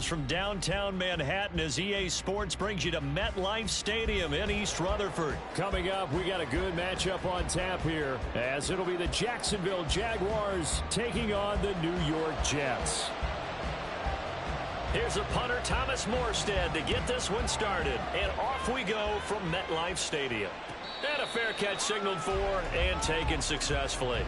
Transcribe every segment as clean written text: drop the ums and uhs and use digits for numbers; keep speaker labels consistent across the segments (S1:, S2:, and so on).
S1: miles from downtown Manhattan as EA Sports brings you to MetLife Stadium in East Rutherford.
S2: Coming up, we got a good matchup on tap here, as it'll be the Jacksonville Jaguars taking on the New York Jets.
S1: Here's the punter, Thomas Morstead, to get this one started. And off we go from MetLife Stadium. And a fair catch signaled for and taken successfully.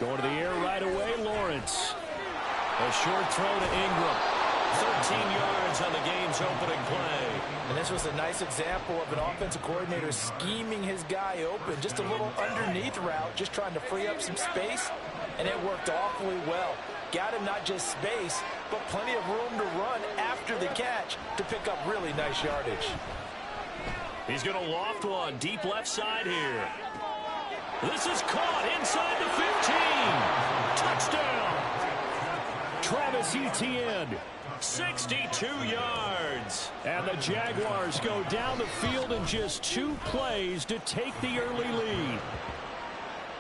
S2: Going to the air right away, Lawrence.
S1: A short throw to Ingram. 13 yards on the game's opening play.
S3: And this was a nice example of an offensive coordinator scheming his guy open. Just a little underneath route, just trying to free up some space, and it worked awfully well. Got him not just space, but plenty of room to run after the catch to pick up really nice yardage.
S1: He's going to loft one deep left side here. This is caught inside the 15. Touchdown.
S2: Travis Etienne.
S1: 62 yards.
S2: And the Jaguars go down the field in just 2 plays to take the early lead.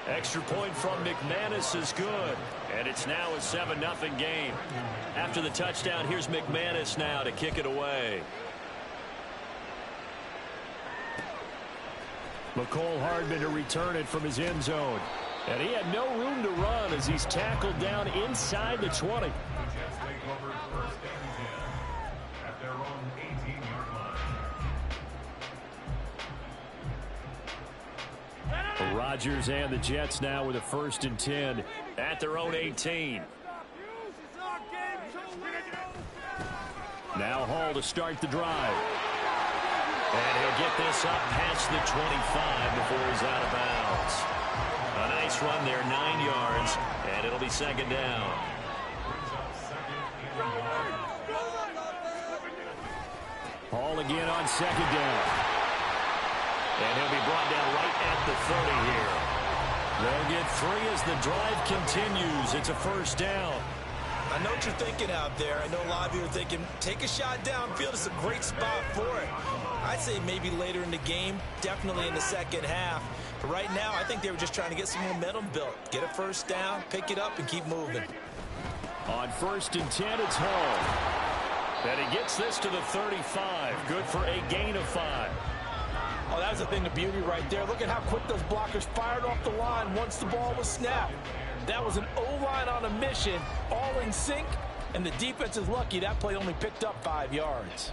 S1: Extra point from McManus is good. And it's now a 7-0 game. After the touchdown, here's McManus now to kick it away.
S2: McCole Hardman to return it from his end zone. And he had no room to run as he's tackled down inside the 20. Rodgers and the Jets now with a 1st and 10
S1: at their own 18.
S2: Now Hall to start the drive.
S1: And he'll get this up past the 25 before he's out of bounds. A nice run there, 9 yards, and it'll be 2nd down.
S2: Hall again on 2nd down.
S1: And he'll be brought down right at the 30 here. They'll get 3 as the drive continues. It's a 1st down.
S3: I know what you're thinking out there. I know a lot of you are thinking, take a shot downfield. It's a great spot for it. I'd say maybe later in the game, definitely in the second half. But right now, I think they were just trying to get some momentum built. Get a 1st down, pick it up, and keep moving.
S2: On 1st and 10, it's Hall.
S1: And he gets this to the 35. Good for a gain of 5.
S3: Oh, that was a thing of beauty right there. Look at how quick those blockers fired off the line once the ball was snapped. That was an O-line on a mission, all in sync, and the defense is lucky that play only picked up 5 yards.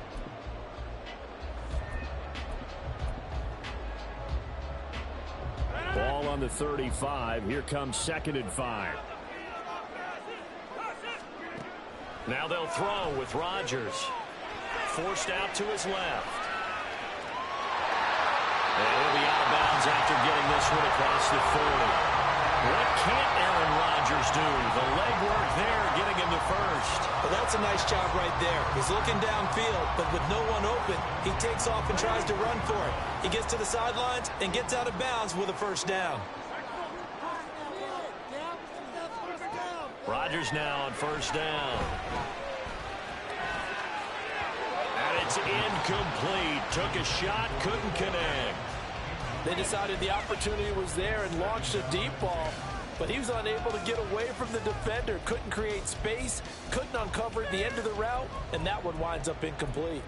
S2: Ball on the 35. Here comes 2nd and 5.
S1: Now they'll throw with Rodgers. Forced out to his left. And he'll be out of bounds after getting this one across the 40. What can't Aaron Rodgers do? The legwork there getting him to 1st.
S3: Well, that's a nice job right there. He's looking downfield, but with no one open, he takes off and tries to run for it. He gets to the sidelines and gets out of bounds with a 1st down.
S1: Rodgers now on 1st down. And it's incomplete. Took a shot, couldn't connect.
S3: They decided the opportunity was there and launched a deep ball, but he was unable to get away from the defender, couldn't create space, couldn't uncover the end of the route, and that one winds up incomplete.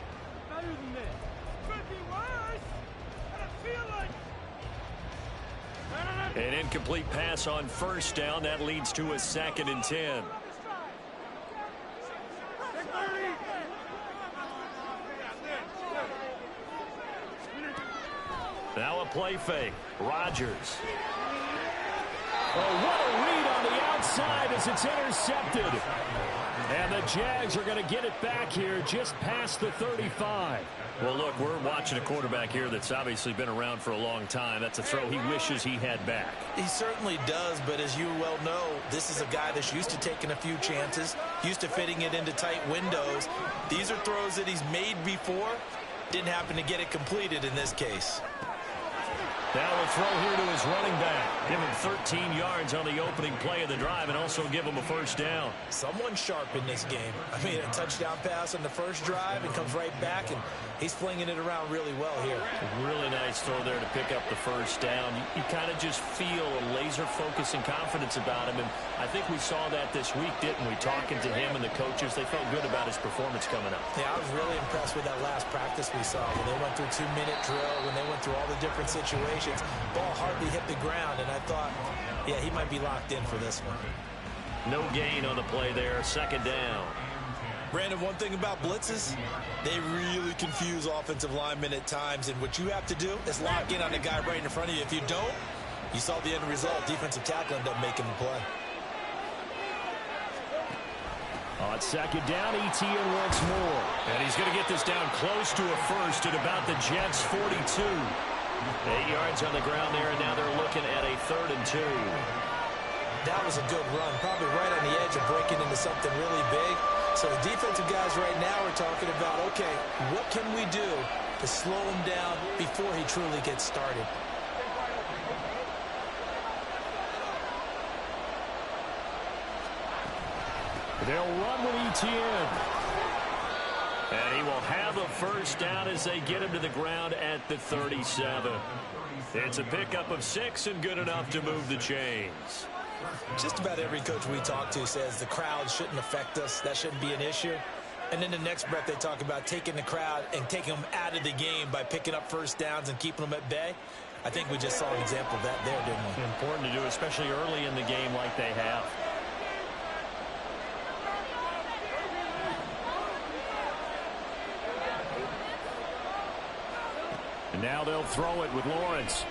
S1: An incomplete pass on 1st down. That leads to a 2nd and 10. Now a play fake. Rodgers.
S2: Oh, what a read on the outside as it's intercepted. And the Jags are going to get it back here just past the 35.
S1: Well, look, we're watching a quarterback here that's obviously been around for a long time. That's a throw he wishes he had back.
S3: He certainly does, but as you well know, this is a guy that's used to taking a few chances, used to fitting it into tight windows. These are throws that he's made before. Didn't happen to get it completed in this case.
S1: Now a throw here to his running back. Give him 13 yards on the opening play of the drive and also give him a first down.
S3: Someone sharp in this game. I mean, a touchdown pass on the first drive and comes right back, and he's flinging it around really well here.
S1: Really nice throw there to pick up the first down. You kind of just feel a laser focus and confidence about him, and I think we saw that this week, didn't we? Talking to him and the coaches, they felt good about his performance coming up.
S3: Yeah, I was really impressed with that last practice we saw when they went through 2-minute drill, when they went through all the different situations. Ball hardly hit the ground, and I thought, yeah, he might be locked in for this one.
S1: No gain on the play there, second down.
S3: Brandon, one thing about blitzes, they really confuse offensive linemen at times, and what you have to do is lock in on the guy right in front of you. If you don't, you saw the end result. Defensive tackle ended up making the play.
S2: On second down, Etienne once more.
S1: And he's going to get this down close to a first at about the Jets' 42. 8 yards on the ground there, and now they're looking at a 3rd and 2.
S3: That was a good run, probably right on the edge of breaking into something really big. So the defensive guys right now are talking about, okay, what can we do to slow him down before he truly gets started?
S2: They'll run with Etienne.
S1: And he will have a first down as they get him to the ground at the 37. It's a pickup of 6 and good enough to move the chains.
S3: Just about every coach we talk to says the crowd shouldn't affect us. That shouldn't be an issue. And then the next breath they talk about taking the crowd and taking them out of the game by picking up first downs and keeping them at bay. I think we just saw an example of that there, didn't we?
S1: Important to do, especially early in the game like they have.
S2: And now they'll throw it with Lawrence.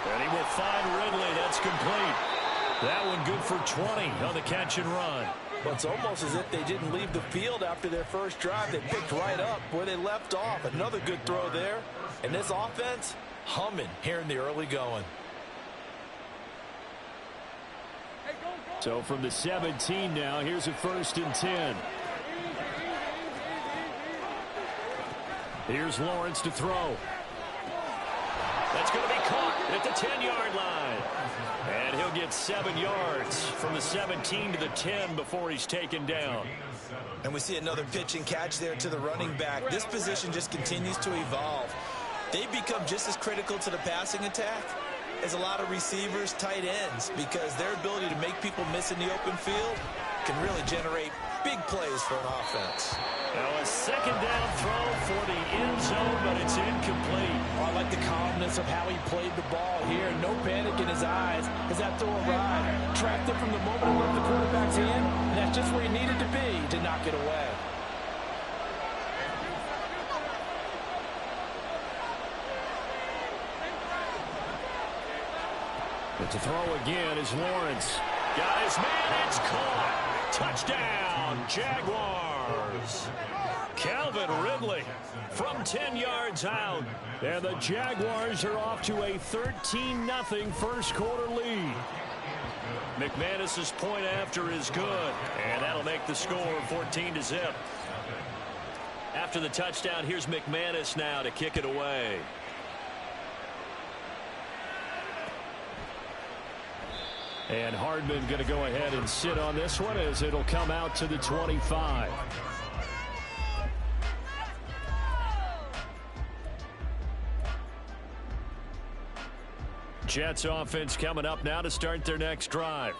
S1: And he will find Ridley. That's complete. That one good for 20 on the catch and run.
S3: Well, it's almost as if they didn't leave the field after their first drive. They picked right up where they left off. Another good throw there. And this offense, humming here in the early going.
S2: So from the 17 now, here's a 1st and 10. Here's Lawrence to throw.
S1: That's going to be caught at the 10-yard line. And he'll get 7 yards from the 17 to the 10 before he's taken down.
S3: And we see another pitch and catch there to the running back. This position just continues to evolve. They become just as critical to the passing attack as a lot of receivers, tight ends, because their ability to make people miss in the open field can really generate big plays for an offense.
S1: Now a second down throw for the end zone, but it's incomplete.
S3: Oh, I like the calmness of how he played the ball here. No panic in his eyes as that throw arrived. Tracked it from the moment it left the quarterback's hand, and that's just where he needed to be to knock it away.
S2: But to throw again is Lawrence.
S1: Got his man, it's caught. Touchdown, Jaguars. Calvin Ridley from 10 yards out.
S2: And the Jaguars are off to a 13-0 first quarter lead.
S1: McManus's point after is good. And that'll make the score 14-0. After the touchdown, here's McManus now to kick it away.
S2: And Hardman going to go ahead and sit on this one as it'll come out to the 25. Jets offense coming up now to start their next drive.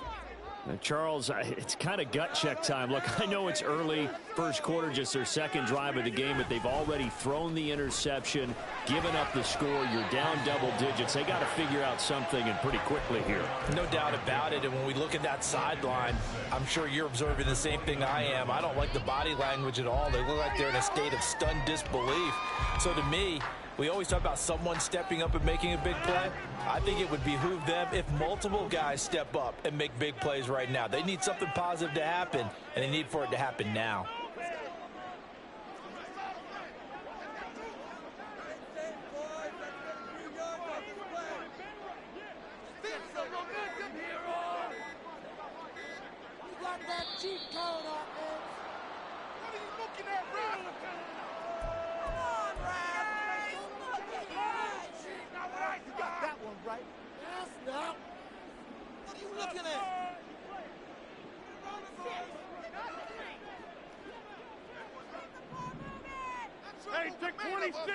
S2: Now, Charles, it's kind of gut check time. Look, I know it's early, first quarter, just their second drive of the game, but they've already thrown the interception, given up the score. You're down double digits. They got to figure out something, and pretty quickly here.
S3: No doubt about it, and when we look at that sideline, I'm sure you're observing the same thing I am. I don't like the body language at all. They look like they're in a state of stunned disbelief. So to me, we always talk about someone stepping up and making a big play. I think it would behoove them if multiple guys step up and make big plays right now. They need something positive to happen, and they need for it to happen now.
S4: That one right. Hey, take 26!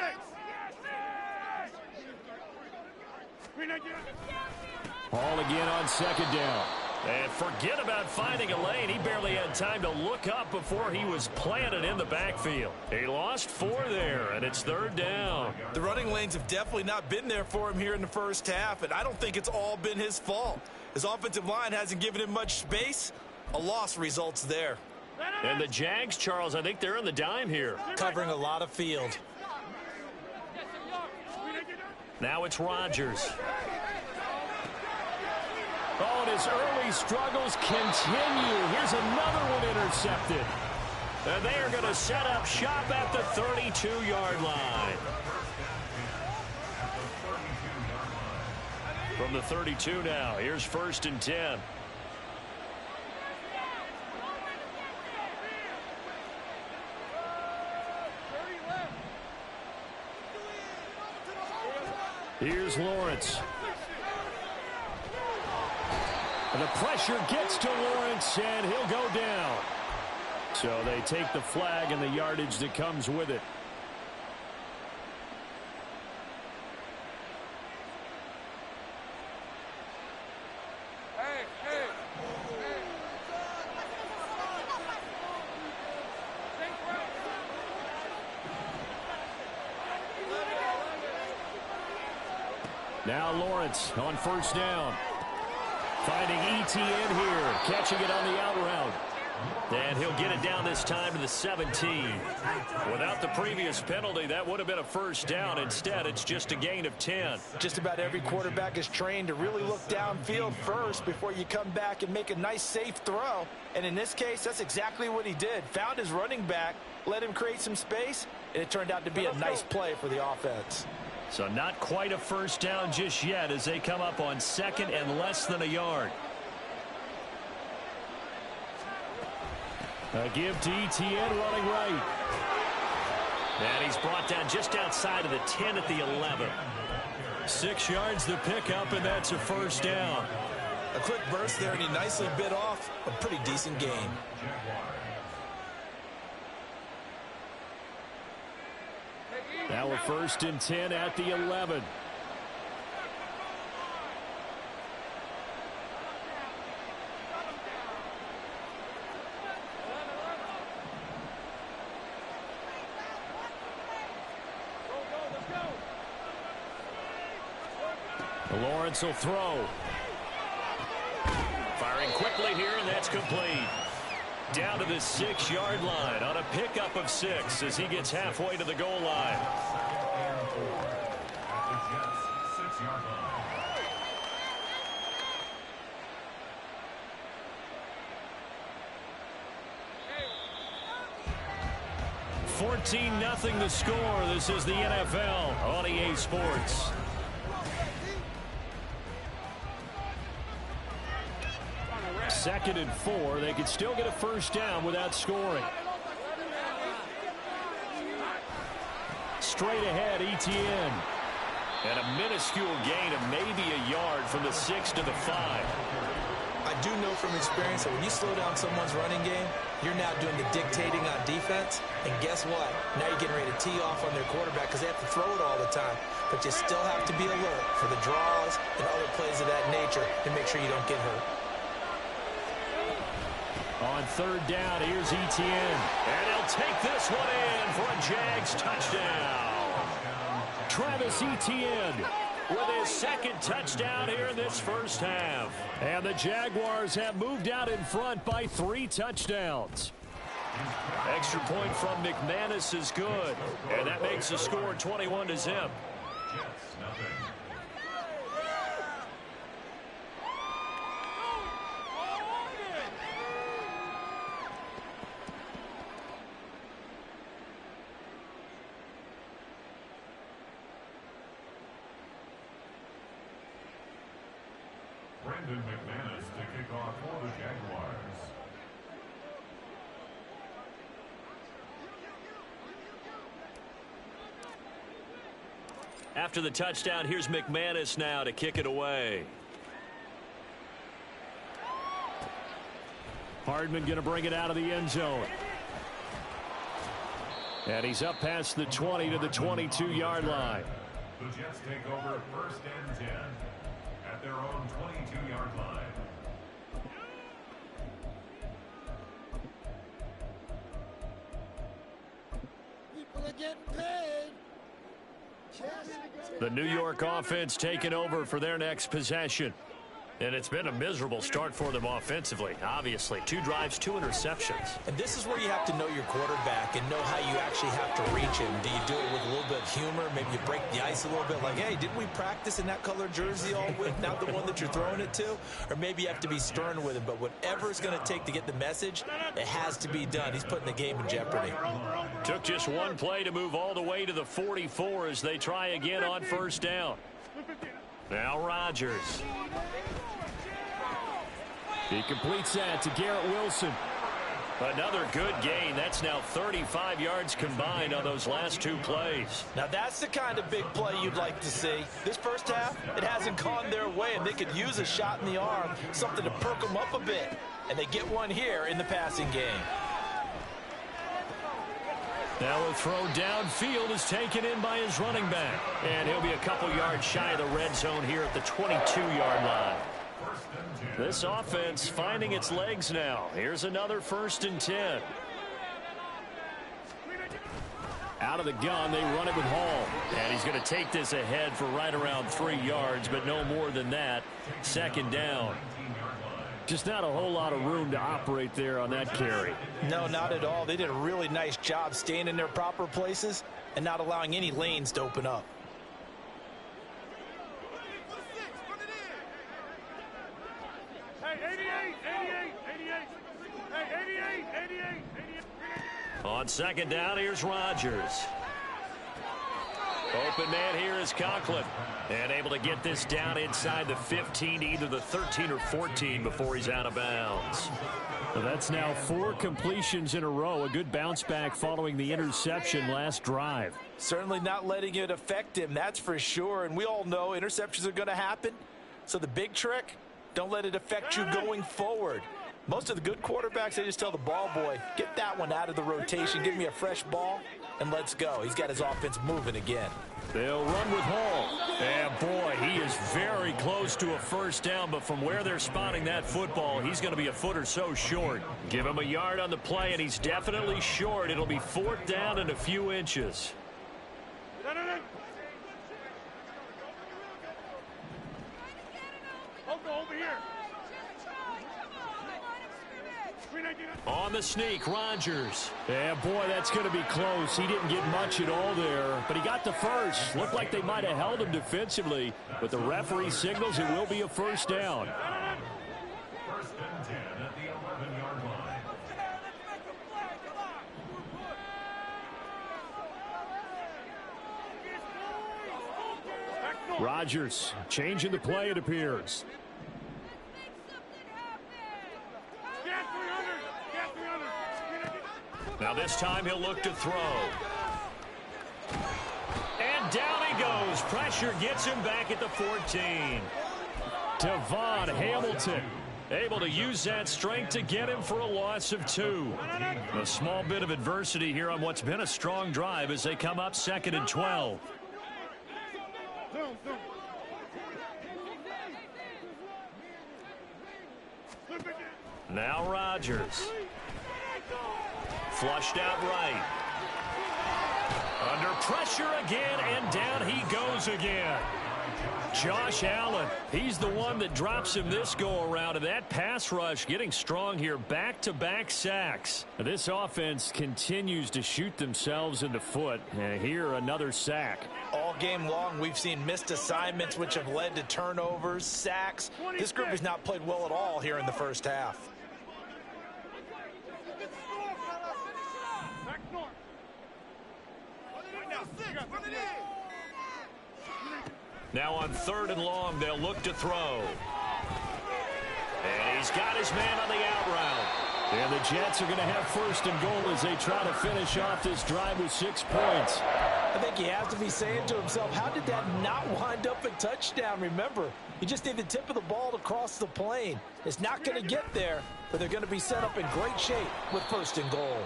S2: Ball again on second down.
S1: And forget about finding a lane. He barely had time to look up before he was planted in the backfield. He lost 4 there, and it's third down.
S3: The running lanes have definitely not been there for him here in the first half, and I don't think it's all been his fault. His offensive line hasn't given him much space. A loss results there.
S1: And the Jags, Charles, I think they're in the dime here.
S3: Covering a lot of field.
S1: Now it's Rodgers.
S2: Oh, and his early struggles continue. Here's another one intercepted.
S1: And they are going to set up shop at the 32-yard line. From the 32 now, here's 1st and 10.
S2: Here's Lawrence. And the pressure gets to Lawrence, and he'll go down. So they take the flag and the yardage that comes with it. Now Lawrence on 1st down. Finding ETN here. Catching it on the out route.
S1: And he'll get it down this time to the 17. Without the previous penalty, that would have been a 1st down. Instead, it's just a gain of 10.
S3: Just about every quarterback is trained to really look downfield first before you come back and make a nice, safe throw. And in this case, that's exactly what he did. Found his running back, let him create some space, and it turned out to be a nice play for the offense.
S1: So not quite a 1st down just yet as they come up on 2nd and less than a yard.
S2: A give to ETN running right.
S1: And he's brought down just outside of the 10 at the 11.
S2: 6 yards the pickup, and that's a 1st down.
S3: A quick burst there, and he nicely bit off a pretty decent gain.
S2: Now a 1st and 10 at the 11. Lawrence will throw.
S1: Firing quickly here, and that's complete. Down to the 6-yard line on a pickup of 6 as he gets halfway to the goal line. $14-0 the score. This is the NFL on EA Sports.
S2: Second and 4. They could still get a 1st down without scoring. Straight ahead, ETN.
S1: And a minuscule gain of maybe a yard from the 6 to the 5.
S3: I do know from experience that when you slow down someone's running game, you're now doing the dictating on defense. And guess what? Now you're getting ready to tee off on their quarterback because they have to throw it all the time. But you still have to be alert for the draws and other plays of that nature to make sure you don't get hurt.
S2: On 3rd down, here's ETN.
S1: And he'll take this one in for a Jags touchdown.
S2: Travis Etienne
S1: with his 2nd touchdown here in this 1st half.
S2: And the Jaguars have moved out in front by 3 touchdowns.
S1: Extra point from McManus is good. And that makes the score 21-0.
S4: McManus to kick off for the Jaguars.
S1: After the touchdown, here's McManus now to kick it away.
S2: Hardman going to bring it out of the end zone. And he's up past the 20 to the 22-yard line.
S4: The Jets take over 1st and 10 at their own 22-yard line.
S5: People are getting paid.
S2: The New York offense taking over for their next possession. And it's been a miserable start for them offensively, obviously. 2 drives, 2 interceptions.
S3: And this is where you have to know your quarterback and know how you actually have to reach him. Do you do it with a little bit of humor? Maybe you break the ice a little bit like, hey, didn't we practice in that color jersey all week, not the one that you're throwing it to? Or maybe you have to be stern with him. But whatever it's going to take to get the message, it has to be done. He's putting the game in jeopardy.
S2: Took just one play to move all the way to the 44 as they try again on 1st down. Now Rodgers. He completes that to Garrett Wilson. Another good gain. That's now 35 yards combined on those last 2 plays.
S3: Now that's the kind of big play you'd like to see. This first half, it hasn't gone their way, and they could use a shot in the arm, something to perk them up a bit. And they get one here in the passing game.
S2: Now a throw downfield is taken in by his running back. And he'll be a couple yards shy of the red zone here at the 22-yard line. This offense finding its legs now. Here's another 1st and 10. Out of the gun, they run it with Hall. And he's going to take this ahead for right around 3 yards, but no more than that. 2nd down. Just not a whole lot of room to operate there on that carry.
S3: No, not at all. They did a really nice job staying in their proper places and not allowing any lanes to open up.
S2: On 2nd down, here's Rodgers. Open man here is Conklin. And able to get this down inside the 15 to either the 13 or 14 before he's out of bounds. So that's now 4 completions in a row. A good bounce back following the interception last drive.
S3: Certainly not letting it affect him, that's for sure. And we all know interceptions are going to happen. So the big trick, don't let it affect you going forward. Most of the good quarterbacks, they just tell the ball boy, get that one out of the rotation, give me a fresh ball, and let's go. He's got his offense moving again.
S2: They'll run with Hall. And boy, he is very close to a 1st down, but from where they're spotting that football, he's going to be a foot or so short. Give him a yard on the play, and he's definitely short. It'll be 4th down and a few inches.
S4: Over here.
S2: On the sneak, Rodgers. Yeah, boy, that's going to be close. He didn't get much at all there, but he got the first. Looked like they might have held him defensively, but the referee signals it will be a 1st down.
S4: 1st and 10 at the 11-yard line.
S2: Rodgers changing the play, it appears. Now this time he'll look to throw. And down he goes. Pressure gets him back at the 14. Devon Hamilton able to use that strength to get him for a loss of 2. A small bit of adversity here on what's been a strong drive as they come up 2nd and 12. Now Rodgers. Flushed out right. Under pressure again, and down he goes again. Josh Allen, he's the one that drops him this go-around, and that pass rush getting strong here. Back-to-back sacks. This offense continues to shoot themselves in the foot, and here another sack.
S3: All game long, we've seen missed assignments, which have led to turnovers, sacks. This group has not played well at all here in the first half.
S2: Now on 3rd and long, they'll look to throw. And he's got his man on the out route. And the Jets are going to have 1st and goal as they try to finish off this drive with 6 points.
S3: I think he has to be saying to himself, how did that not wind up a touchdown? Remember, you just need the tip of the ball to cross the plane. It's not going to get there, but they're going to be set up in great shape with 1st and goal.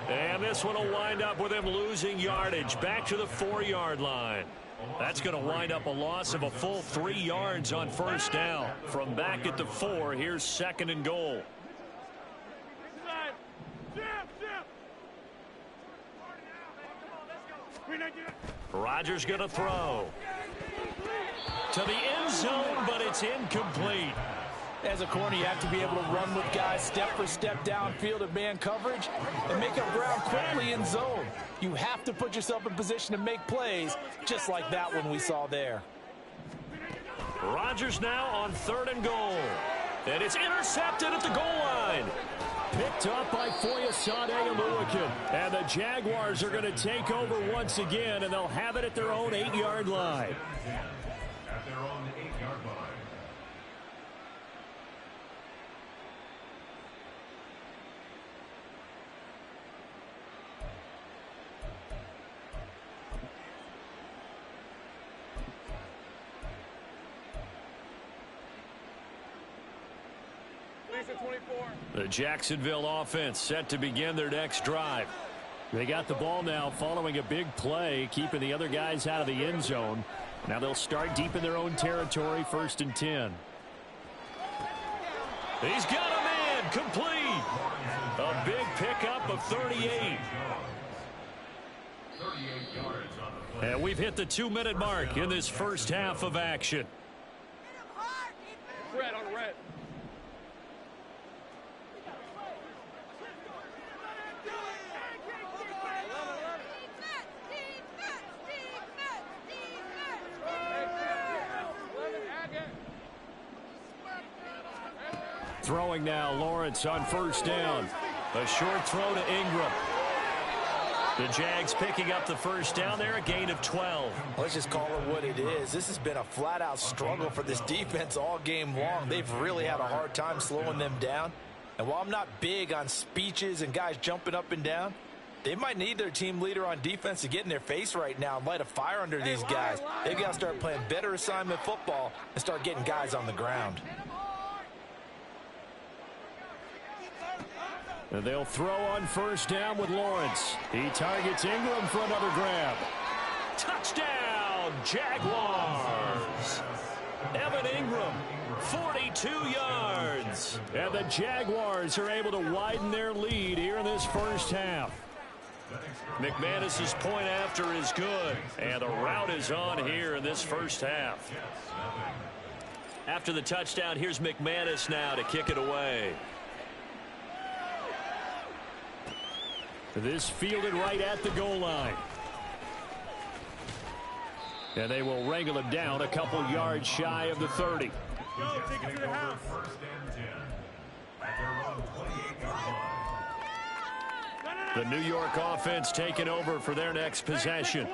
S1: And this one will wind up with him losing yardage back to the 4-yard line. That's going to wind up a loss of a full 3 yards on 1st down. From back at the 4, here's 2nd and goal. Rodgers going to throw to the end zone, but it's incomplete.
S3: As a corner, you have to be able to run with guys step for step downfield at man coverage and make up ground quickly in zone. You have to put yourself in position to make plays, just like that one we saw there.
S1: Rodgers now on 3rd and goal. And it's intercepted at the goal line.
S2: Picked up by Foyesade Oluwakin. And the Jaguars are going to take over once again, and they'll have it at their own 8-yard line.
S4: At their own 8-yard line.
S1: The Jacksonville offense set to begin their next drive.
S2: They got the ball now following a big play, keeping the other guys out of the end zone. Now they'll start deep in their own territory, 1st and 10.
S1: He's got a man, complete. A big pickup of 38.
S4: 38 yards on the play.
S1: And we've hit the 2-minute mark in this first half of action.
S6: Red on red.
S2: Throwing now, Lawrence on 1st down.
S1: A short throw to Ingram. The Jags picking up the 1st down there, a gain of 12.
S3: Let's just call it what it is. This has been a flat-out struggle for this defense all game long. They've really had a hard time slowing them down. And while I'm not big on speeches and guys jumping up and down, they might need their team leader on defense to get in their face right now and light a fire under these guys. They've got to start playing better assignment football and start getting guys on the ground.
S2: And they'll throw on 1st down with Lawrence. He targets Ingram for another grab.
S1: Touchdown, Jaguars. Evan Ingram, 42 yards.
S2: And the Jaguars are able to widen their lead here in this first half.
S1: McManus's point after is good, and the route is on here in this first half. After the touchdown, here's McManus now to kick it away.
S2: This fielded right at the goal line. And they will wrangle him down a couple yards shy of the 30.
S6: Go, take it to the house.
S4: 1st and 10. At their own 28-yard line.
S2: The New York offense taking over for their next possession.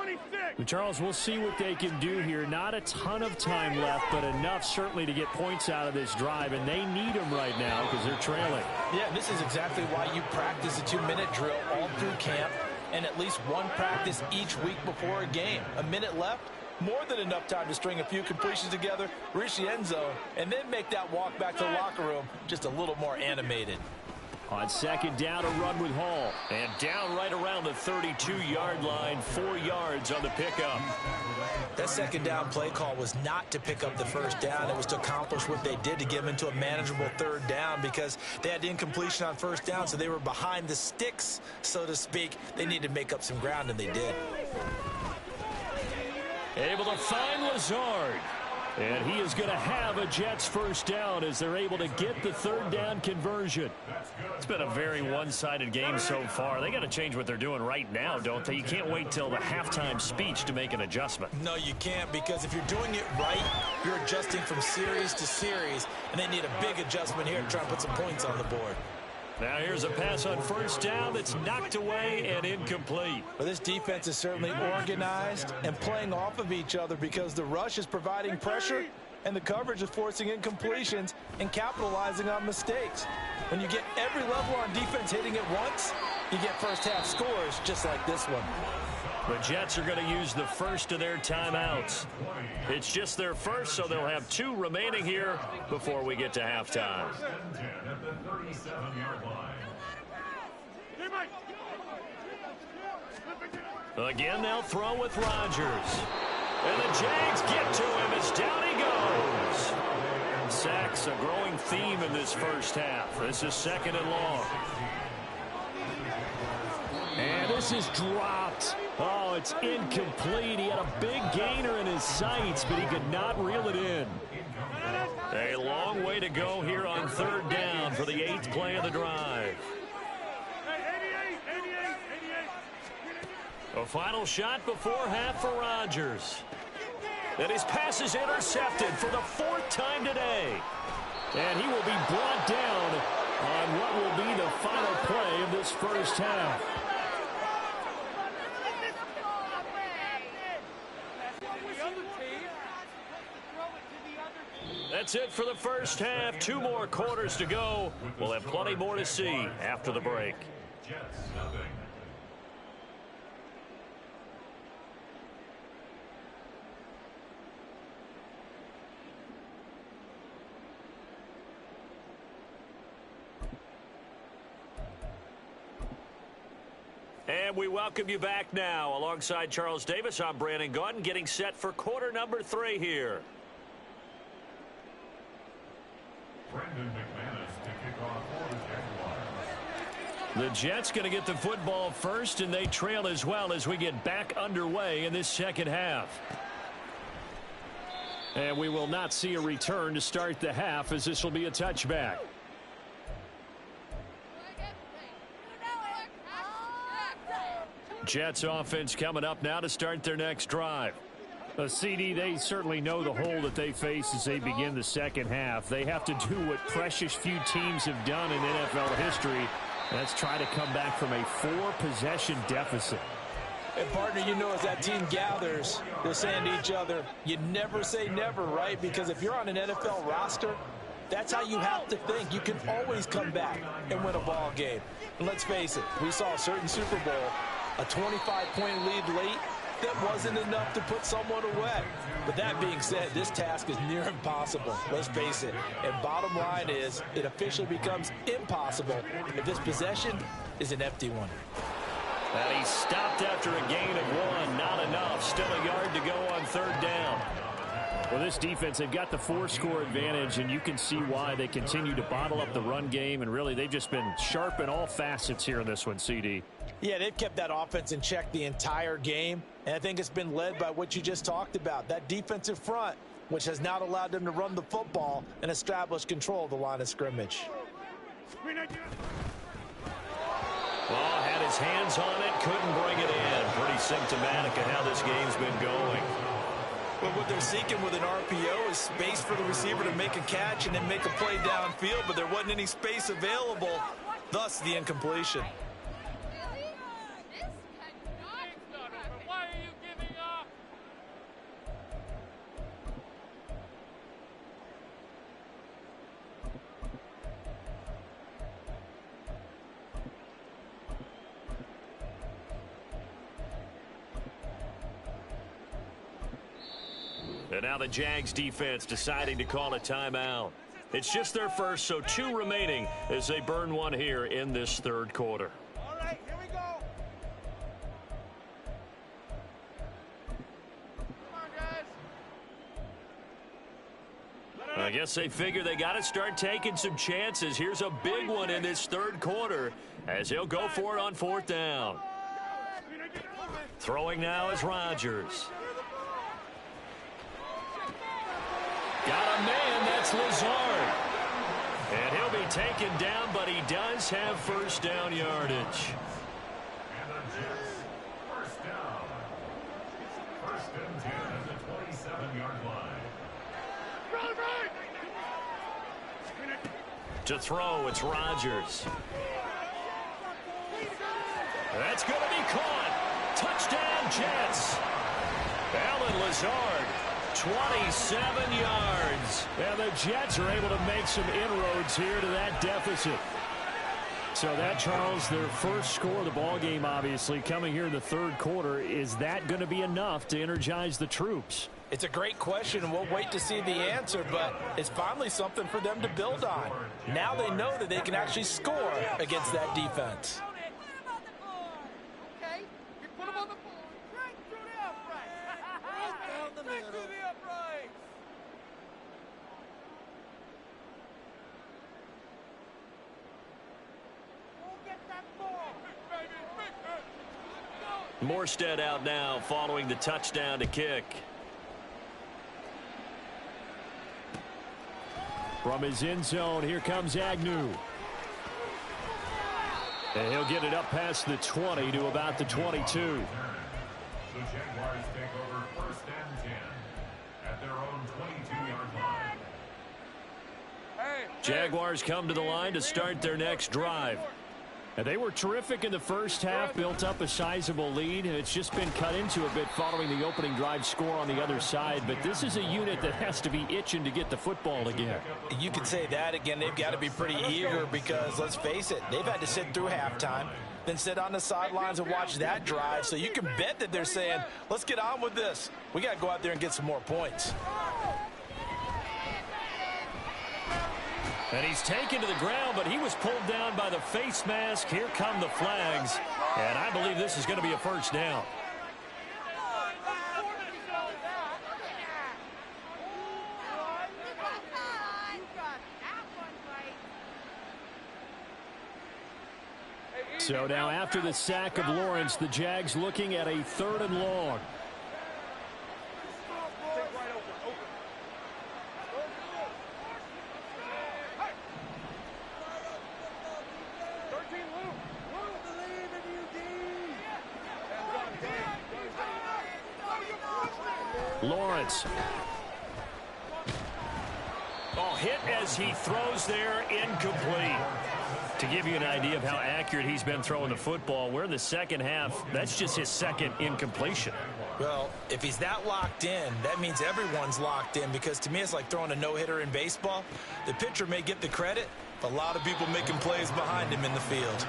S2: Charles, we'll see what they can do here. Not a ton of time left, but enough certainly to get points out of this drive, and they need them right now because they're trailing.
S3: Yeah, this is exactly why you practice a 2-minute drill all through camp and at least one practice each week before a game. A minute left, more than enough time to string a few completions together, reach the end zone, and then make that walk back to the locker room just a little more animated.
S2: On 2nd down, a run with Hall.
S1: And down right around the 32-yard line, 4 yards on the pickup.
S3: That 2nd down play call was not to pick up the 1st down. It was to accomplish what they did to get them into a manageable 3rd down because they had incompletion on 1st down, so they were behind the sticks, so to speak. They needed to make up some ground, and they did.
S2: Able to find Lazard. And he is going to have a Jets 1st down as they're able to get the 3rd down conversion.
S1: It's been a very one-sided game so far. They got to change what they're doing right now, don't they? You can't wait till the halftime speech to make an adjustment.
S3: No, you can't, because if you're doing it right, you're adjusting from series to series, and they need a big adjustment here to try and put some points on the board.
S1: Now here's a pass on 1st down that's knocked away and incomplete.
S3: Well, this defense is certainly organized and playing off of each other because the rush is providing pressure and the coverage is forcing incompletions and capitalizing on mistakes. When you get every level on defense hitting it once, you get first half scores just like this one.
S1: The Jets are going to use the first of their timeouts. It's just their first, so they'll have 2 remaining here before we get to halftime. Again, they'll throw with Rodgers. And the Jags get to him as down he goes. Sacks, a growing theme in this first half. This is 2nd and long.
S2: And this is dropped. Oh, it's incomplete. He had a big gainer in his sights, but he could not reel it in.
S1: A long way to go here on 3rd down for the 8th play of the drive. A final shot before half for Rodgers. And his pass is intercepted for the 4th time today.
S2: And he will be brought down on what will be the final play of this first half.
S1: That's it for the first half. 2 more quarters to go. We'll have plenty more to see after the break.
S4: Jets, nothing.
S1: And we welcome you back now. Alongside Charles Davis, I'm Brandon Gaudin, getting set for quarter number 3 here.
S4: Brendan McManus to kick off for the Jaguars.
S2: The Jets going to get the football first, and they trail as well as we get back underway in this second half. And we will not see a return to start the half, as this will be a touchback. Jets offense coming up now to start their next drive. CD, they certainly know the hole that they face as they begin the second half. They have to do what precious few teams have done in NFL history. That's try to come back from a 4-possession deficit.
S3: And partner, you know, as that team gathers, they're saying to each other, you never say never, right? Because if you're on an NFL roster, that's how you have to think. You can always come back and win a ball game. And let's face it, we saw a certain Super Bowl, a 25-point lead late, that wasn't enough to put someone away. But that being said, this task is near impossible. Let's face it. And bottom line is, it officially becomes impossible if this possession is an empty one.
S1: And he stopped after a gain of 1. Not enough. Still a yard to go on 3rd down.
S2: Well, this defense, they've got the 4-score advantage, and you can see why they continue to bottle up the run game. And really, they've just been sharp in all facets here in this one, CD.
S3: Yeah, they've kept that offense in check the entire game. And I think it's been led by what you just talked about, that defensive front, which has not allowed them to run the football and establish control of the line of scrimmage.
S1: Well, had his hands on it, couldn't bring it in. Pretty symptomatic of how this game's been going.
S3: But what they're seeking with an RPO is space for the receiver to make a catch and then make a play downfield, but there wasn't any space available, thus the incompletion.
S1: And now the Jags defense deciding to call a timeout. It's just their first, so 2 remaining as they burn 1 here in this 3rd quarter.
S6: All right, here we go. Come on, guys.
S1: I guess they figure they got to start taking some chances. Here's a big one in this 3rd quarter as he'll go for it on 4th down. Throwing now is Rodgers. Got a man, that's Lazard. And he'll be taken down, but he does have 1st down yardage.
S4: And the Jets, 1st down. 1st and 10 at the 27-yard line.
S1: To throw, it's Rodgers. That's going to be caught. Touchdown, Jets. Alan Lazard. 27 yards.
S2: And the Jets are able to make some inroads here to that deficit. So that, Charles, their first score of the ball game, obviously, coming here in the third quarter. Is that going to be enough to energize the troops?
S3: It's a great question, and we'll wait to see the answer, but it's finally something for them to build on. Now they know that they can actually score against that defense.
S6: Okay, you put him on the board. Right through the upright.
S5: Right down the
S6: Right
S5: middle.
S6: through the upright. Go get that ball. Big baby, big hit.
S1: Morstead out now following the touchdown to kick.
S2: From his end zone, here comes Agnew. And he'll get it up past the 20 to about the 22.
S4: The Jaguars take over 1st and 10 at their own 22-yard line.
S1: Jaguars come to the line to start their next drive.
S2: And they were terrific in the first half, built up a sizable lead. It's just been cut into a bit following the opening drive score on the other side. But this is a unit that has to be itching to get the football again.
S3: You can say that again. They've got to be pretty eager because, let's face it, they've had to sit through halftime, then sit on the sidelines and watch that drive. So you can bet that they're saying, let's get on with this. We got to go out there and get some more points.
S1: And he's taken to the ground, but he was pulled down by the face mask. Here come the flags. And I believe this is going to be a first down.
S2: So now after the sack of Lawrence, the Jags looking at a 3rd and long. Lawrence.
S1: Oh, hit as he throws there, incomplete. To give you an idea of how accurate he's been throwing the football, we're in the second half. That's just his second incompletion.
S3: Well, if he's that locked in, that means everyone's locked in, because to me it's like throwing a no-hitter in baseball. The pitcher may get the credit, but a lot of people making plays behind him in the field.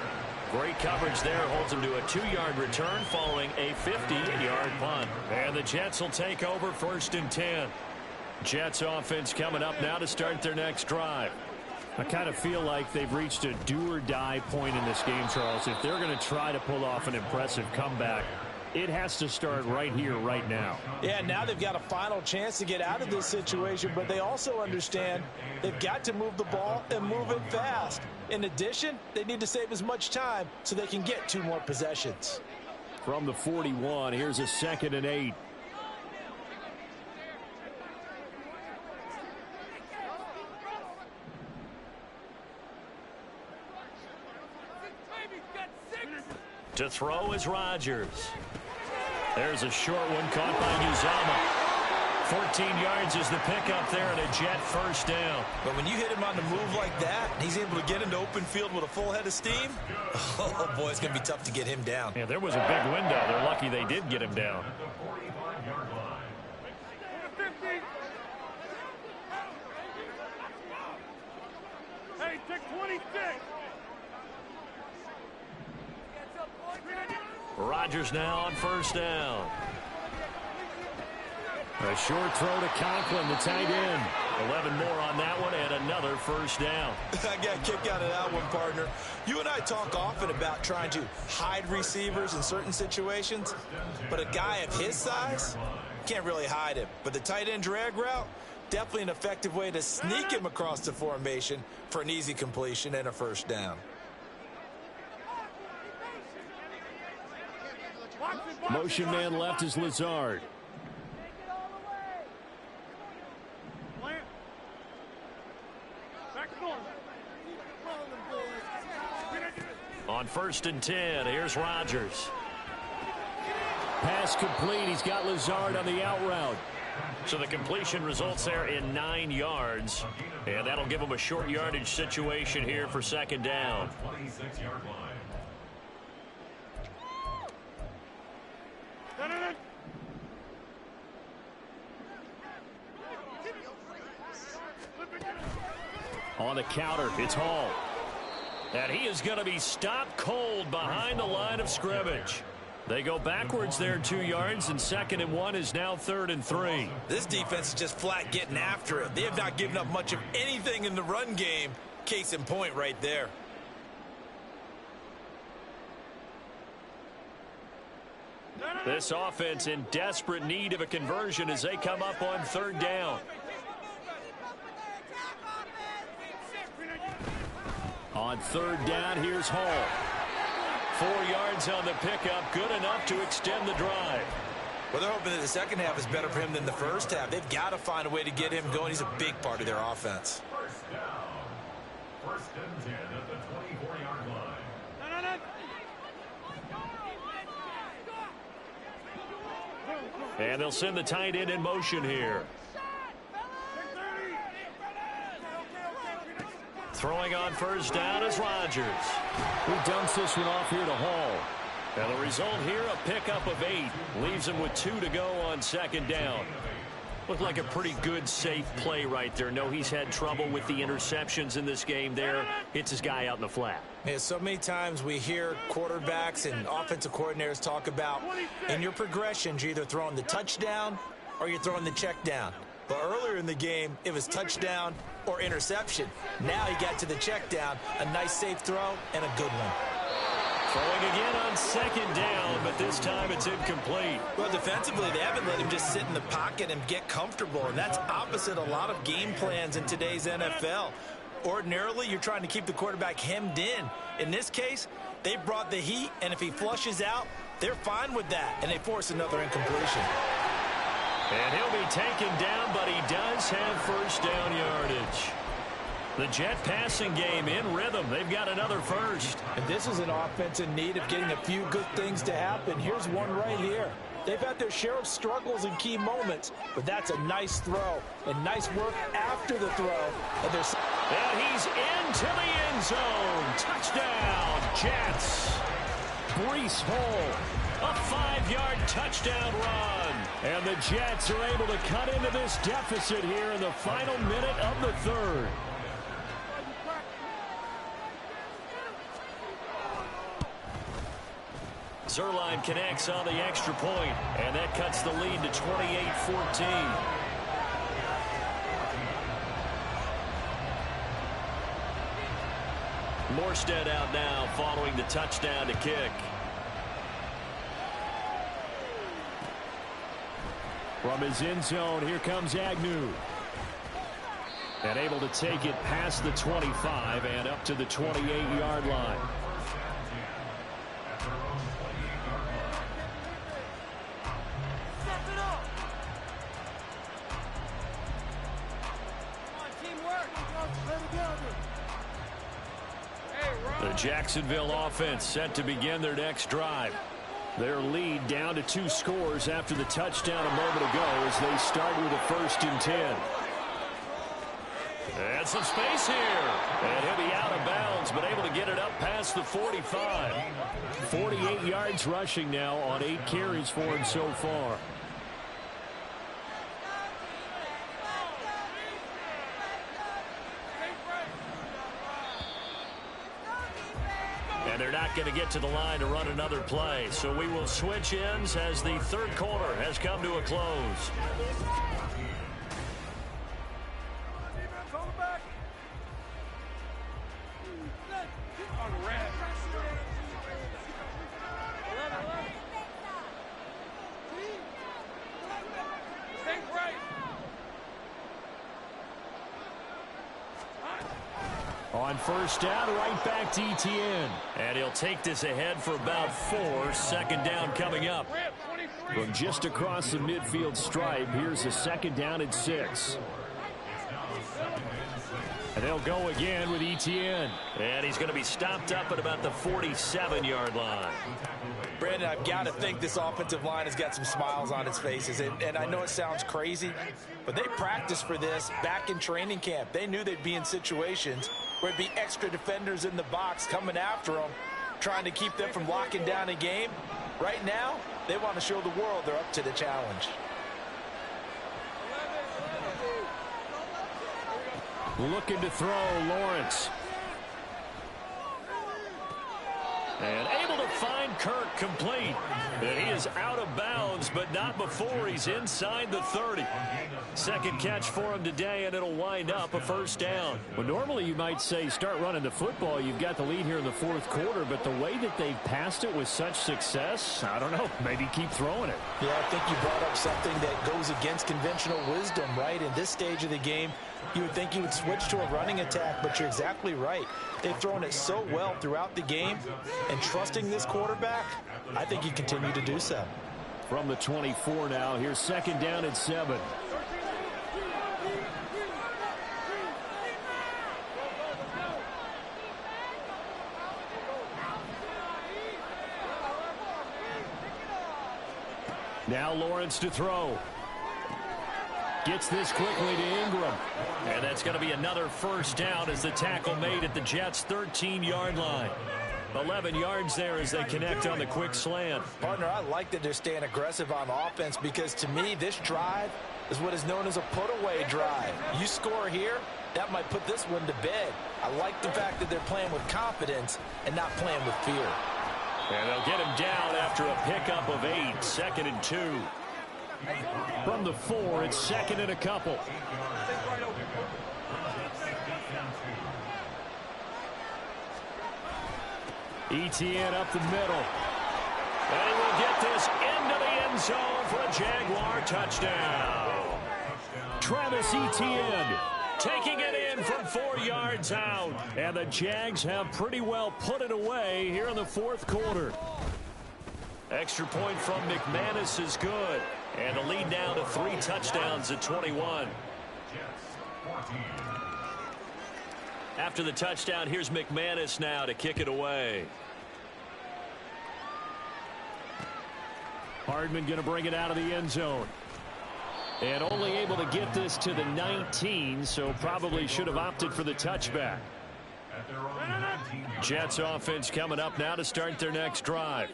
S1: Great coverage there, holds him to a 2-yard return following a 50-yard punt. And the Jets will take over 1st and 10. Jets offense coming up now to start their next drive.
S2: I kind of feel like they've reached a do-or-die point in this game, Charles. If they're going to try to pull off an impressive comeback, it has to start right here, right now.
S3: Yeah, now they've got a final chance to get out of this situation, but they also understand they've got to move the ball and move it fast. In addition, they need to save as much time so they can get 2 more possessions.
S2: From the 41, here's a 2nd and 8.
S1: To throw is Rodgers. There's a short one caught by Uzama. 14 yards is the pickup there, and a Jet first down.
S3: But when you hit him on the move like that, he's able to get into open field with a full head of steam. Oh, boy, it's going to be tough to get him down.
S1: Yeah, there was a big window. They're lucky they did get him down.
S4: At the 45-yard line.
S6: Hey, take 26.
S1: Rodgers now on first down.
S2: A short throw to Conklin, the tight end.
S1: 11 more on that one, and another first down.
S3: I got a kick out of that one, partner. You and I talk often about trying to hide receivers in certain situations, but a guy of his size can't really hide him. But the tight end drag route, definitely an effective way to sneak him across the formation for an easy completion and a first down.
S2: Motion man left is Lazard.
S1: On 1st and 10, here's Rodgers.
S2: Pass complete. He's got Lazard on the out route.
S1: So the completion results there in 9 yards. And that'll give him a short yardage situation here for 2nd down.
S4: 26-yard line.
S2: On the counter, it's Hall.
S1: And he is going to be stopped cold behind the line of scrimmage. They go backwards there 2 yards, and 2nd and 1 is now 3rd and 3.
S3: This defense is just flat getting after it. They have not given up much of anything in the run game. Case in point right there.
S1: This offense in desperate need of a conversion as they come up on 3rd down. On 3rd down, here's Hall. 4 yards on the pickup, good enough to extend the drive.
S3: Well, they're hoping that the second half is better for him than the first half. They've got to find a way to get him going. He's a big part of their offense.
S4: First down. 1st and 10 at the 24-yard line.
S1: And they'll send the tight end in motion here. Throwing on 1st down is Rodgers, who dumps this one off here to Hall. And the result here, a pickup of 8. Leaves him with 2 to go on 2nd down. Looked like a pretty good, safe play right there. No, he's had trouble with the interceptions in this game there. Hits his guy out in the flat.
S3: Yeah, so many times we hear quarterbacks and offensive coordinators talk about in your progressions, you're either throwing the touchdown or you're throwing the check down. But earlier in the game, it was touchdown or interception. Now he got to the check down, a nice safe throw, and a good one.
S1: Throwing again on 2nd down, but this time it's incomplete.
S3: Well, defensively, they haven't let him just sit in the pocket and get comfortable, and that's opposite a lot of game plans in today's NFL. Ordinarily, you're trying to keep the quarterback hemmed in. In this case, they brought the heat, and if he flushes out, they're fine with that, and they force another incompletion.
S1: And he'll be taken down, but he does have 1st down yardage. The Jet passing game in rhythm. They've got another 1st.
S3: And this is an offense in need of getting a few good things to happen. Here's one right here. They've had their share of struggles in key moments, but that's a nice throw and nice work after the throw.
S1: And he's into the end zone. Touchdown, Jets. Breece Hall, a 5-yard touchdown run. And the Jets are able to cut into this deficit here in the final minute of the 3rd. Zerline connects on the extra point, and that cuts the lead to 28-14. Morstead out now following the touchdown to kick. From his end zone, here comes Agnew. And able to take it past the 25 and up to the 28-yard line. The Jacksonville offense set to begin their next drive. Their lead down to 2 scores after the touchdown a moment ago as they start with a 1st and 10. And some space here. And he'll be out of bounds, but able to get it up past the 45. 48 yards rushing now on 8 carries for him so far. And they're not going to get to the line to run another play. So we will switch ends as the 3rd quarter has come to a close. On 1st down, right back to Etienne. And he'll take this ahead for about 4. 2nd down coming up. From just across the midfield stripe, here's a 2nd down and 6. And they'll go again with Etienne. And he's going to be stopped up at about the 47-yard line.
S3: Brandon, I've got to think this offensive line has got some smiles on its faces. And I know it sounds crazy, but they practiced for this back in training camp. They knew they'd be in situations where it'd be extra defenders in the box coming after them, trying to keep them from locking down a game. Right now, they want to show the world they're up to the challenge.
S1: Looking to throw, Lawrence.
S2: And able to find Kirk complete. And he is out of bounds, but not before he's inside the 30. Second catch for him today, and it'll wind up a first down. Well, normally you might say start running the football. You've got the lead here in the fourth quarter, but the way that they've passed it with such success, I don't know, maybe keep throwing it.
S3: Yeah, I think you brought up something that goes against conventional wisdom, right? In this stage of the game, you would think you would switch to a running attack, but you're exactly right. They've thrown it so well throughout the game, and trusting this quarterback, I think you continue to do so.
S2: From the 24 now, here's second down and 7. Now Lawrence to throw. Gets this quickly to Ingram. And that's going to be another first down as the tackle made at the Jets' 13-yard line. 11 yards there as they connect on the quick slant.
S3: Partner, I like that they're staying aggressive on offense because to me, this drive is what is known as a put-away drive. You score here, that might put this one to bed. I like the fact that they're playing with confidence and not playing with fear.
S2: And they'll get him down after a pickup of 8, 2nd and 2. From the 4, it's 2nd and a couple. ETN up the middle. And he will get this into the end zone for a Jaguar touchdown. Travis Etienne taking it in from 4 yards out. And the Jags have pretty well put it away here in the fourth quarter. Extra point from McManus is good. And the lead now to 3 touchdowns at 21. After the touchdown, here's McManus now to kick it away. Hardman going to bring it out of the end zone. And only able to get this to the 19, so probably should have opted for the touchback. Jets offense coming up now to start their next drive.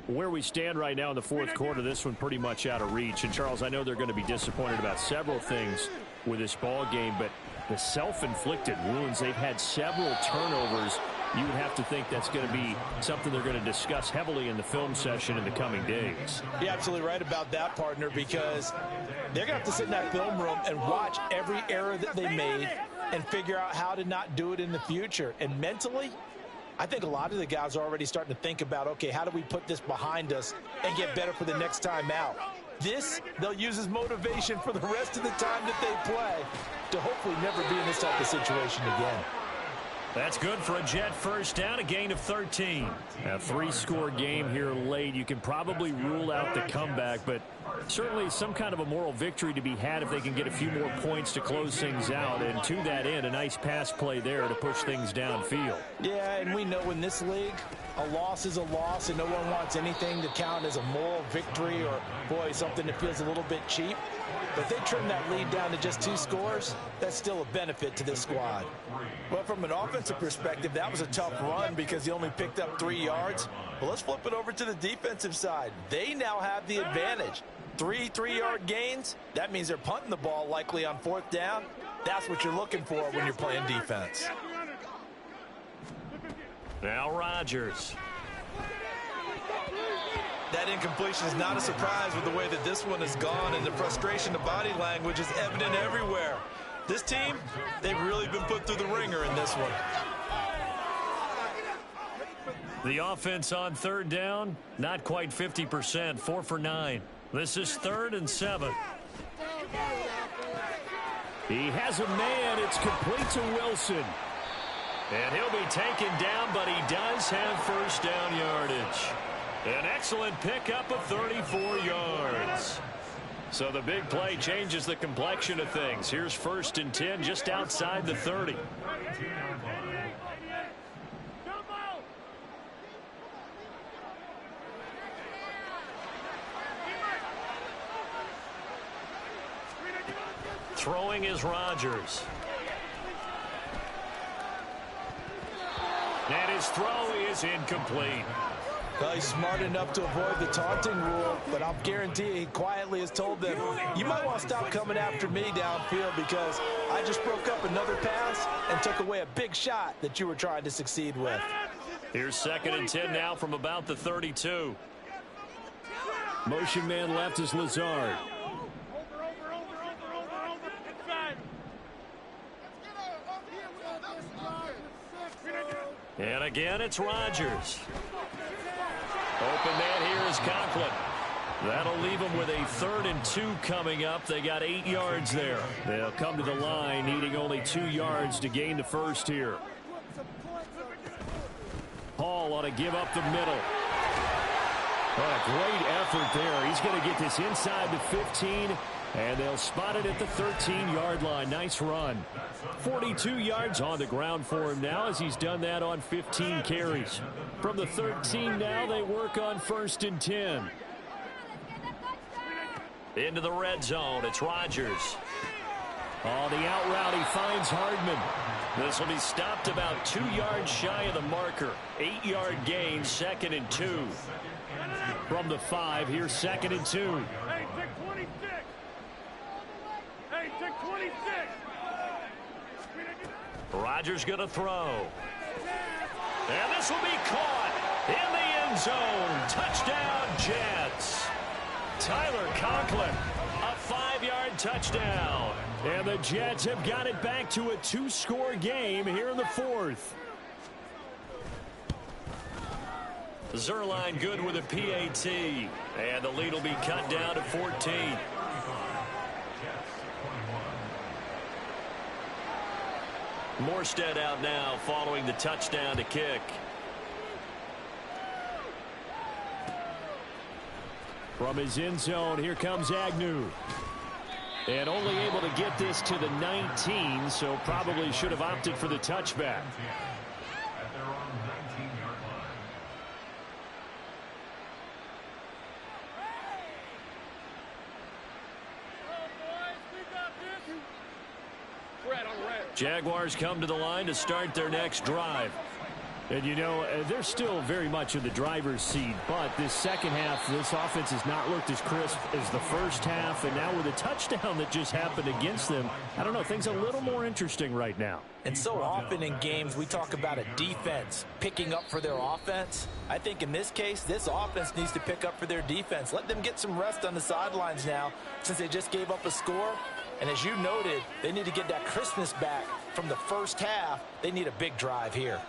S2: Where we stand right now in the fourth quarter, this one pretty much out of reach. And, Charles, I know they're going to be disappointed about several things with this ball game, but the self-inflicted wounds, they've had several turnovers. You would have to think that's going to be something they're going to discuss heavily in the film session in the coming days.
S3: You're absolutely right about that, partner, because they're going to have to sit in that film room and watch every error that they made and figure out how to not do it in the future. And mentally, I think a lot of the guys are already starting to think about, okay, how do we put this behind us and get better for the next time out? This, they'll use as motivation for the rest of the time that they play to hopefully never be in this type of situation again.
S2: That's good for a Jet first down, a gain of 13. A 3-score game here late. You can probably rule out the comeback, but certainly some kind of a moral victory to be had if they can get a few more points to close things out. And to that end, a nice pass play there to push things downfield.
S3: Yeah, and we know in this league, a loss is a loss, and no one wants anything to count as a moral victory or, boy, something that feels a little bit cheap. But if they trim that lead down to just 2 scores, that's still a benefit to this squad. Well, from an offensive perspective, that was a tough run because he only picked up 3 yards. Well, let's flip it over to the defensive side. They now have the advantage. 3 3-yard gains, that means they're punting the ball likely on 4th down. That's what you're looking for when you're playing defense.
S2: Now Rodgers.
S3: That incompletion is not a surprise with the way that this one has gone, and the frustration, the body language is evident everywhere. This team, they've really been put through the ringer in this one.
S2: The offense on 3rd down, not quite 50%, 4 for 9. This is 3rd and 7. He has a man. It's complete to Wilson. And he'll be taken down, but he does have first down yardage. An excellent pickup of 34 yards. So the big play changes the complexion of things. Here's 1st and 10 just outside the 30. Throwing is Rodgers. And his throw is incomplete.
S3: Well, he's smart enough to avoid the taunting rule, but I'll guarantee you he quietly has told them, you might want to stop coming after me downfield because I just broke up another pass and took away a big shot that you were trying to succeed with.
S1: Here's 2nd and 10 now from about the 32.
S2: Motion man left is Lazard.
S1: And again, it's Rodgers. Open man here is Conklin. That'll leave them with a 3rd and 2 coming up. They got 8 yards there. They'll come to the line needing only 2 yards to gain the first here. Hall ought to give up the middle. What a great effort there. He's going to get this inside the 15, and they'll spot it at the 13-yard line. Nice run. 42 yards on the ground for him now as he's done that on 15 carries. From the 13 now, they work on 1st and 10. Into the red zone. It's Rodgers.
S2: On the out route, he finds Hardman.
S1: This will be stopped about 2 yards shy of the marker. 8-yard gain, 2nd and 2.
S2: From the 5, here's 2nd and 2.
S6: Hey, take 26. Hey, take 26.
S1: Rodgers going to throw. And this will be caught in the end zone. Touchdown, Jets. Tyler Conklin, a 5-yard touchdown.
S2: And the Jets have got it back to a 2-score game here in the 4th.
S1: Zerline good with a PAT. And the lead will be cut down to 14. Morstead out now following the touchdown to kick.
S2: From his end zone, here comes Agnew. And only able to get this to the 19, so probably should have opted for the touchback.
S4: At their own 19-yard line.
S1: Jaguars come to the line to start their next drive.
S2: And, you know, they're still very much in the driver's seat, but this second half, this offense has not looked as crisp as the first half, and now with a touchdown that just happened against them, I don't know, things a little more interesting right now.
S3: And so often in games, we talk about a defense picking up for their offense. I think in this case, this offense needs to pick up for their defense. Let them get some rest on the sidelines now, since they just gave up a score. And as you noted, they need to get that crispness back from the first half. They need a big drive here.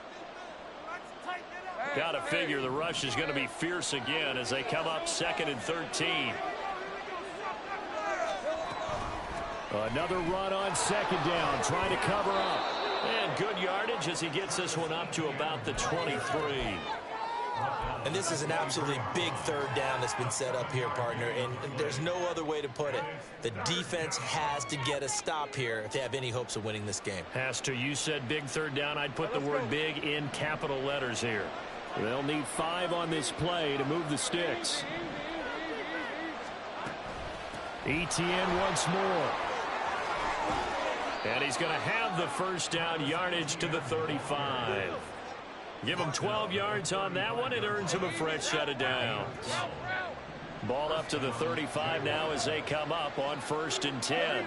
S1: Got to figure the rush is going to be fierce again as they come up 2nd and 13.
S2: Another run on 2nd down, trying to cover up.
S1: And good yardage as he gets this one up to about the 23.
S3: And this is an absolutely big 3rd down that's been set up here, partner, and there's no other way to put it. The defense has to get a stop here if they have any hopes of winning this game.
S1: Has to. You said big 3rd down. I'd put the word big in capital letters here.
S2: They'll need 5 on this play to move the sticks. Etienne once more.
S1: And he's going to have the first down, yardage to the 35. Give him 12 yards on that one. It earns him a fresh set of downs. Ball up to the 35 now as they come up on 1st and 10.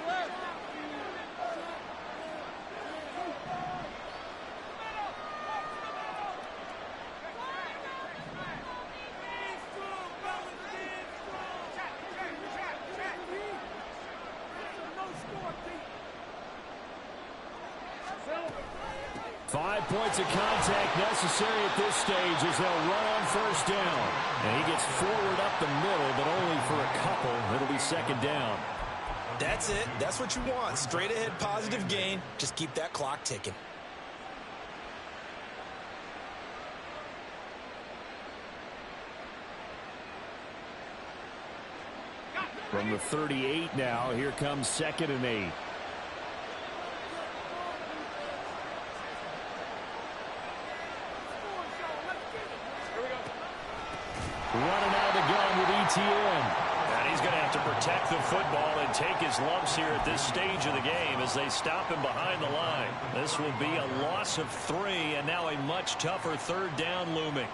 S2: Five points of contact necessary at this stage as they'll run on 1st down. And he gets forward up the middle, but only for a couple. It'll be 2nd down.
S3: That's it. That's what you want. Straight ahead positive gain. Just keep that clock ticking.
S2: From the 38 now, here comes 2nd and 8. Running out of the gun with Etienne.
S1: And he's going to have to protect the football and take his lumps here at this stage of the game as they stop him behind the line. This will be a loss of 3, and now a much tougher 3rd down looming.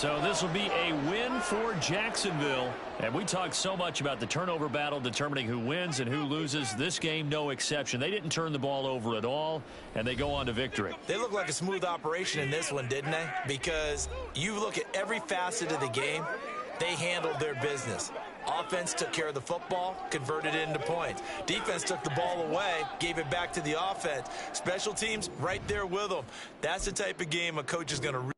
S2: So this will be a win for Jacksonville. And we talked so much about the turnover battle determining who wins and who loses. This game, no exception. They didn't turn the ball over at all, and they go on to victory.
S3: They look like a smooth operation in this one, didn't they? Because you look at every facet of the game, they handled their business. Offense took care of the football, converted it into points. Defense took the ball away, gave it back to the offense. Special teams right there with them. That's the type of game a coach is going to